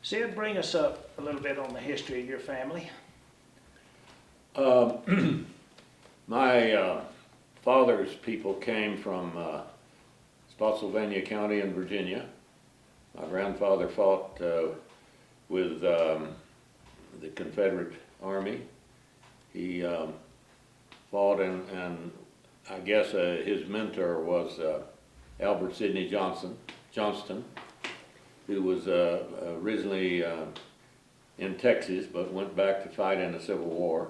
Sid, bring us up a little bit on the history of your family. My father's people came from Spotsylvania County in Virginia. My grandfather fought with the Confederate Army. He fought and I guess his mentor was Albert Sidney Johnston, who was originally in Texas but went back to fight in the Civil War.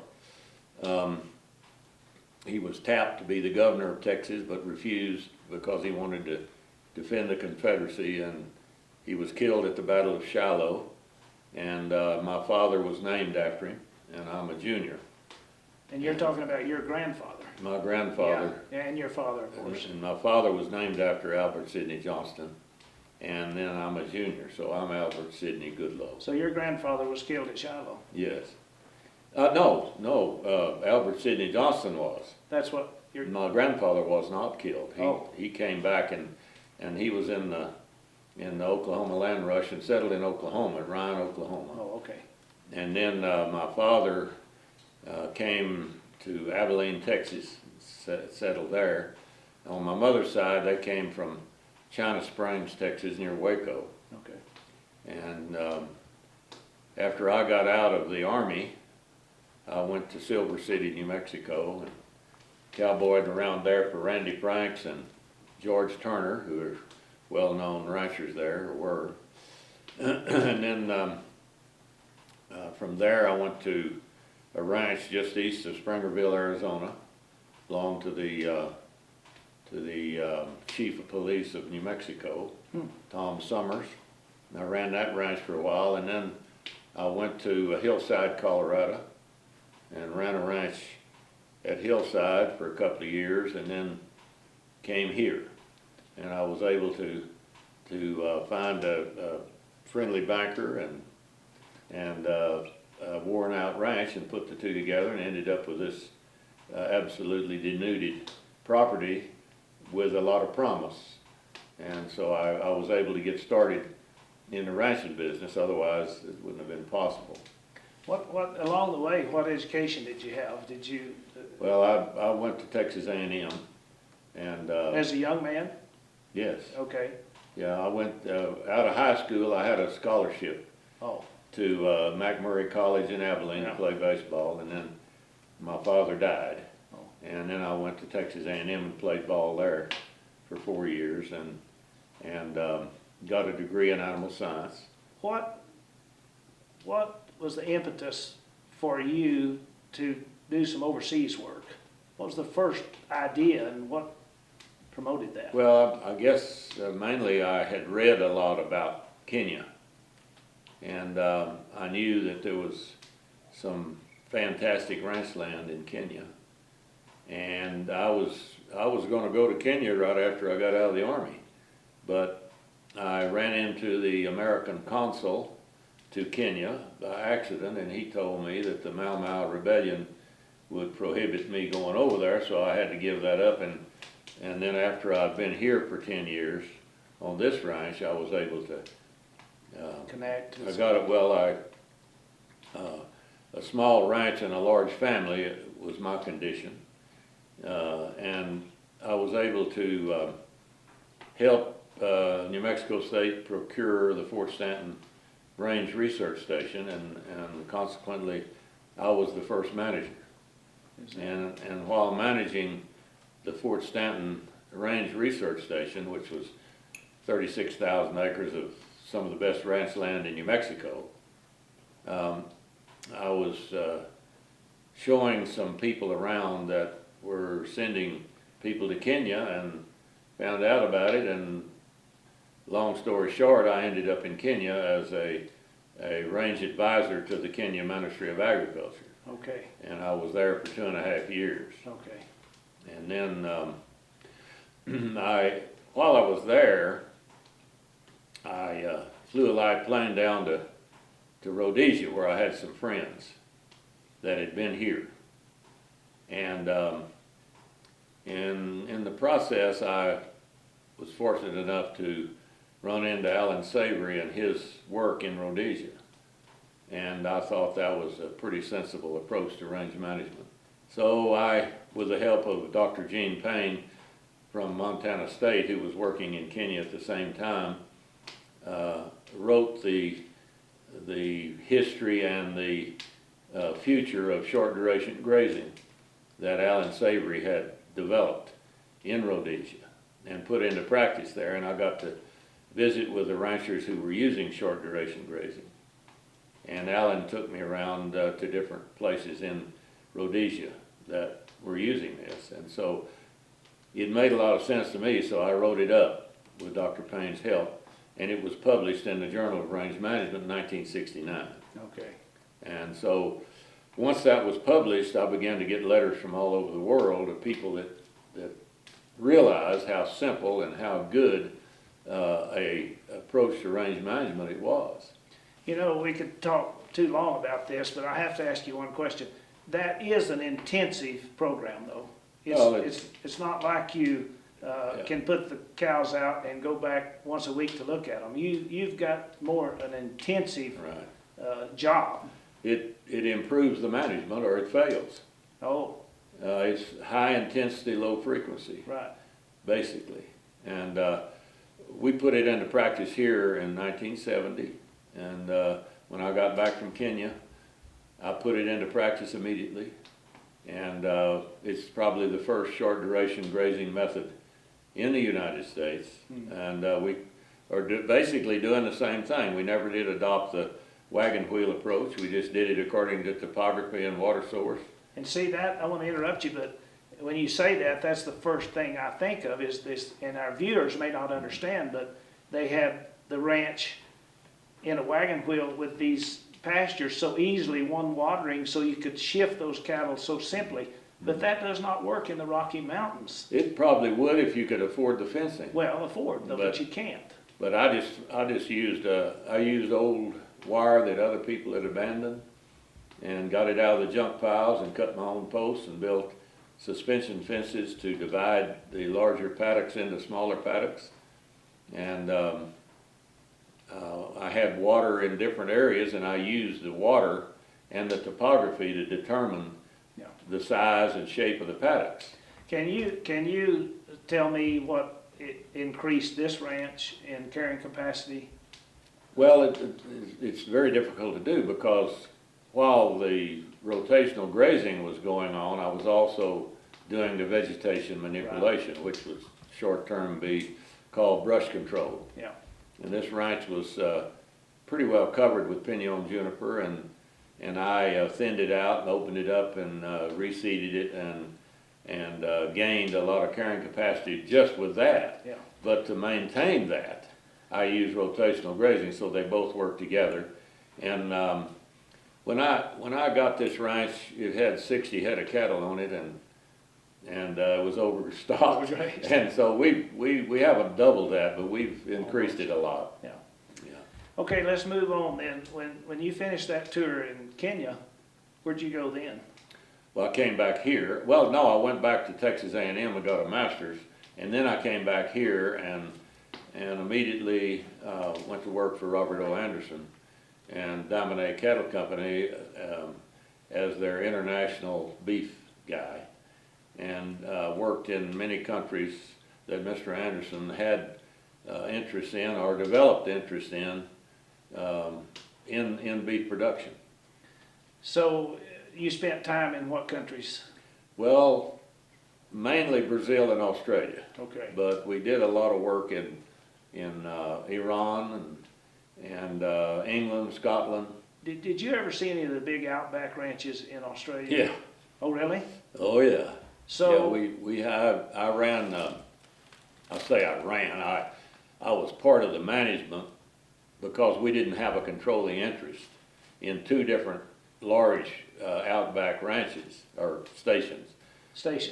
He was tapped to be the governor of Texas but refused because he wanted to defend the Confederacy, and he was killed at the Battle of Shiloh, and my father was named after him, and I'm a junior. And you're talking about your grandfather. My grandfather. Yeah, and your father, of course. And my father was named after Albert Sidney Johnston, and then I'm a junior, so I'm Albert Sidney Goodloe. So your grandfather was killed at Shiloh? Yes. No, Albert Sidney Johnston was. That's what your... My grandfather was not killed. Oh. He came back and he was in the Oklahoma land rush and settled in Oklahoma, Ryan, Oklahoma. Oh, okay. And then my father came to Abilene, Texas, settled there. On my mother's side, they came from China Springs, Texas, near Waco. Okay. And after I got out of the Army, I went to Silver City, New Mexico, and cowboyed around there for Randy Franks and George Turner, who are well-known ranchers there, or were. And then from there I went to a ranch just east of Springerville, Arizona, belonged to the chief of police of New Mexico, Tom Summers. And I ran that ranch for a while, and then I went to Hillside, Colorado, and ran a ranch at Hillside for a couple of years, and then came here. And I was able to find a friendly banker and a worn out ranch and put the two together and ended up with this absolutely denuded property with a lot of promise. And so I was able to get started in the ranching business, otherwise it wouldn't have been possible. What along the way, what education did you have? Did you... Well, I went to Texas A&M, and as a young man? Yes. Okay. Yeah, I went out of high school. I had a scholarship to McMurray College in Abilene to play baseball, and then my father died, and then I went to Texas A&M and played ball there for 4 years, and got a degree in animal science. What was the impetus for you to do some overseas work? What was the first idea, and what promoted that? Well, I guess mainly I had read a lot about Kenya, and I knew that there was some fantastic ranch land in Kenya, and I was going to go to Kenya right after I got out of the Army, but I ran into the American consul to Kenya by accident, and he told me that the Mau Mau rebellion would prohibit me going over there, so I had to give that up. And then after I'd been here for 10 years on this ranch, I was able to connect. I got it. Well, a small ranch and a large family was my condition, and I was able to help New Mexico State procure the Fort Stanton Range Research Station, and consequently I was the first manager. And while managing the Fort Stanton Range Research Station, which was 36,000 acres of some of the best ranch land in New Mexico, I was showing some people around that were sending people to Kenya, and found out about it, and long story short, I ended up in Kenya as a range advisor to the Kenya Ministry of Agriculture. Okay. And I was there for 2.5 years. Okay. And then while I was there, I flew a light plane down to Rhodesia, where I had some friends that had been here. And in the process, I was fortunate enough to run into Alan Savory and his work in Rhodesia. And I thought that was a pretty sensible approach to range management. So I, with the help of Dr. Gene Payne from Montana State, who was working in Kenya at the same time, wrote the history and the future of short duration grazing that Alan Savory had developed in Rhodesia and put into practice there. And I got to visit with the ranchers who were using short duration grazing. And Alan took me around to different places in Rhodesia that were using this. And so it made a lot of sense to me, so I wrote it up with Dr. Payne's help, and it was published in the Journal of Range Management in 1969. Okay. And so once that was published, I began to get letters from all over the world of people that realized how simple and how good a approach to range management it was. You know, we could talk too long about this, but I have to ask you one question. That is an intensive program, though. It's not like you can put the cows out and go back once a week to look at them. You've got more an intensive job. It improves the management or it fails. Oh. It's high intensity, low frequency. Right. Basically. And we put it into practice here in 1970. And when I got back from Kenya, I put it into practice immediately. And it's probably the first short duration grazing method in the United States. And we are basically doing the same thing. We never did adopt the wagon wheel approach. We just did it according to topography and water source. And see that, I want to interrupt you, but when you say that, that's the first thing I think of is this, and our viewers may not understand, but they had the ranch in a wagon wheel with these pastures so easily, one watering, so you could shift those cattle so simply. But that does not work in the Rocky Mountains. It probably would if you could afford the fencing. Well, afford, but you can't. But I just used I used old wire that other people had abandoned, and got it out of the junk piles and cut my own posts and built suspension fences to divide the larger paddocks into smaller paddocks. And I had water in different areas, and I used the water and the topography to determine the size and shape of the paddocks. Can you tell me what it increased this ranch in carrying capacity? Well, it's very difficult to do because while the rotational grazing was going on, I was also doing the vegetation manipulation, which was short-term be called brush control. Yeah. And this ranch was pretty well covered with pinon juniper, and I thinned it out and opened it up and reseeded it and gained a lot of carrying capacity just with that. Yeah. But to maintain that, I used rotational grazing, so they both work together. And when I got this ranch, it had 60 head of cattle on it, and it was overstocked. And so we haven't doubled that, but we've increased it a lot. Yeah. Yeah. Okay, let's move on then. When you finished that tour in Kenya, where'd you go then? Well, I came back here. Well, no, I went back to Texas A&M and got a master's, and then I came back here and immediately went to work for Robert O. Anderson and Domine Cattle Company as their international beef guy, and worked in many countries that Mr. Anderson had interest in or developed interest in beef production. So you spent time in what countries? Well, mainly Brazil and Australia. Okay. But we did a lot of work in Iran and England, Scotland. Did you ever see any of the big outback ranches in Australia? Yeah. Oh, really? Oh, yeah. So yeah, I ran. I was part of the management because we didn't have a controlling interest in two different large outback ranches or stations.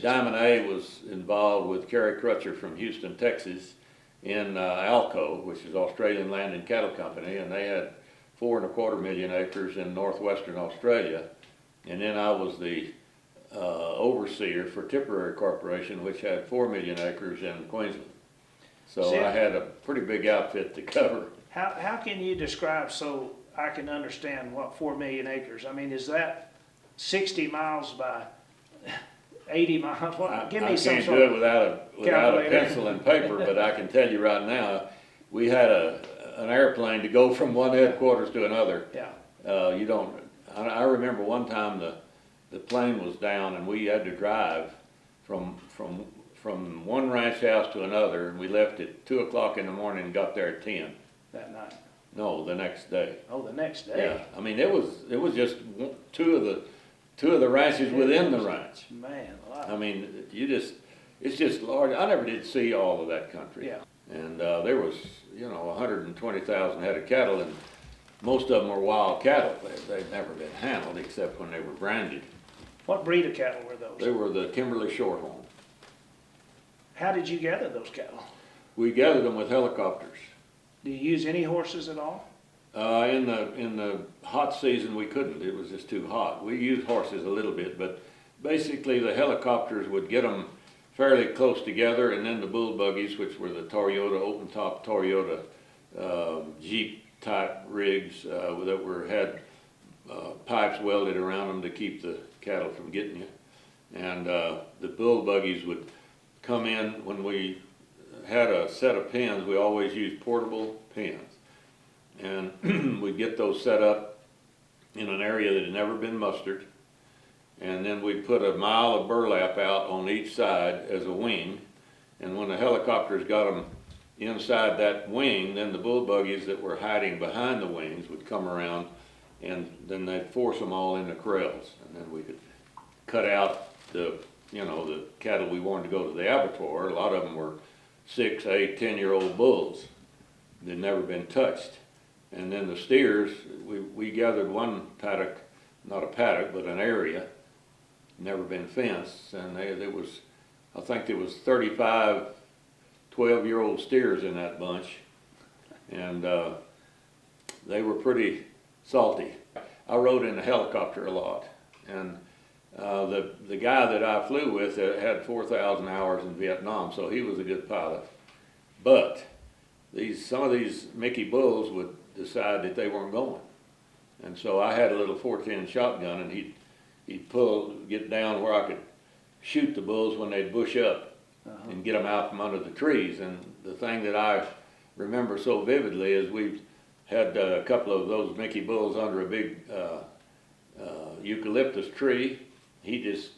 Diamond A was involved with Kerry Crutcher from Houston, Texas, in Alco, which is Australian Land and Cattle Company, and they had 4.25 million acres in northwestern Australia. And then I was the overseer for Tipperary Corporation, which had 4 million acres in Queensland. So See, I had a pretty big outfit to cover. How can you describe so I can understand what 4 million acres? I mean, is that 60 miles by 80 miles? Well, give me some I can't sort do it of without a calculator. pencil and paper, but I can tell you right now, we had an airplane to go from one headquarters to another. Yeah, You don't, I remember one time the plane was down and we had to drive from one ranch house to another, and we left at 2 o'clock in the morning and got there at 10. that night. No, the next day. Oh, the next Yeah, day. I mean, it was just two of the ranches within the ranch. Man, I alive. mean, it's just large. I never did see all of that country. Yeah. And there was, 120,000 head of cattle, and most of them were wild cattle. They'd never been handled except when they were branded. What breed of cattle were They those? were the Kimberley Shorthorn. How did you gather those cattle? We gathered them with helicopters. Do you use any horses at all? In the hot season, we couldn't. It was just too hot. We used horses a little bit, but basically the helicopters would get them fairly close together, and then the bull buggies, which were the Toyota, open-top Toyota Jeep-type rigs that had pipes welded around them to keep the cattle from getting you. And the bull buggies would come in when we had a set of pens. We always used portable pens. And we'd get those set up in an area that had never been mustered. And then we'd put a mile of burlap out on each side as a wing. And when the helicopters got them inside that wing, then the bull buggies that were hiding behind the wings would come around, and then they'd force them all into corrals. And then we could cut out the cattle we wanted to go to the abattoir. A lot of them were 6, 8, 10-year-old bulls. They'd never been touched. And then the steers, we gathered one paddock, not a paddock, but an area, never been fenced, and I think there was 35 12-year-old steers in that bunch, and they were pretty salty. I rode in a helicopter a lot, and the guy that I flew with had 4,000 hours in Vietnam, so he was a good pilot. But some of these Mickey bulls would decide that they weren't going, and so I had a little 410 shotgun, and he'd get down where I could shoot the bulls when they'd bush up and get them out from under the trees. And the thing that I remember so vividly is we had a couple of those Mickey bulls under a big eucalyptus tree. He just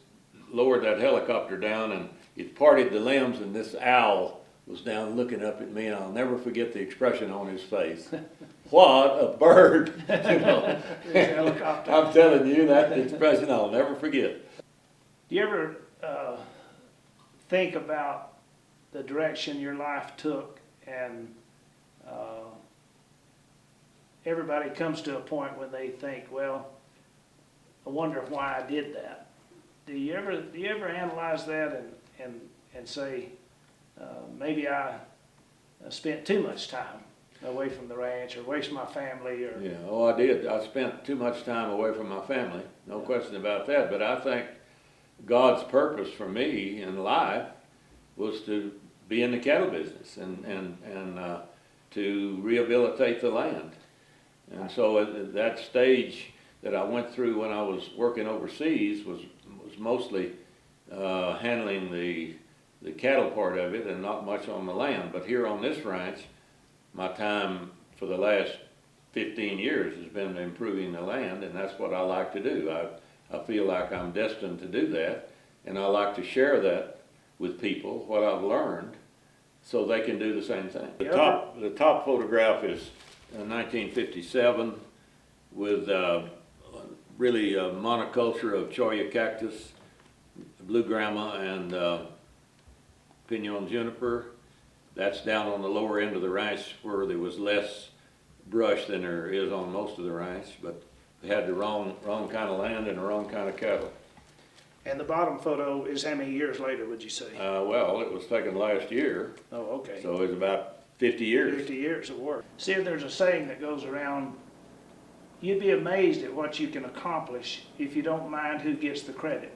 lowered that helicopter down and it parted the limbs, and this owl was down looking up at me, and I'll never forget the expression on his face. What a bird! Helicopter. I'm telling you, that expression I'll never forget. Do you ever think about the direction your life took, and everybody comes to a point when they think, well, I wonder why I did that. Do you ever analyze that and say, maybe I spent too much time away from the ranch, or away from my family, or Yeah, oh, I did. I spent too much time away from my family, no question about that. But I think God's purpose for me in life was to be in the cattle business and to rehabilitate the land. And so at that stage that I went through when I was working overseas was mostly handling the cattle part of it and not much on the land. But here on this ranch, my time for the last 15 years has been improving the land, and that's what I like to do. I feel like I'm destined to do that, and I like to share that with people, what I've learned, so they can do the same thing. The top photograph is 1957 with really a monoculture of cholla cactus, blue grama, and pinon juniper. That's down on the lower end of the ranch where there was less brush than there is on most of the ranch, but we had the wrong kind of land and the wrong kind of cattle. And the bottom photo is how many years later, would you say? Well, it was taken last year, Oh, okay. so it was about 50 years. 50 years of work. See, there's a saying that goes around, you'd be amazed at what you can accomplish if you don't mind who gets the credit.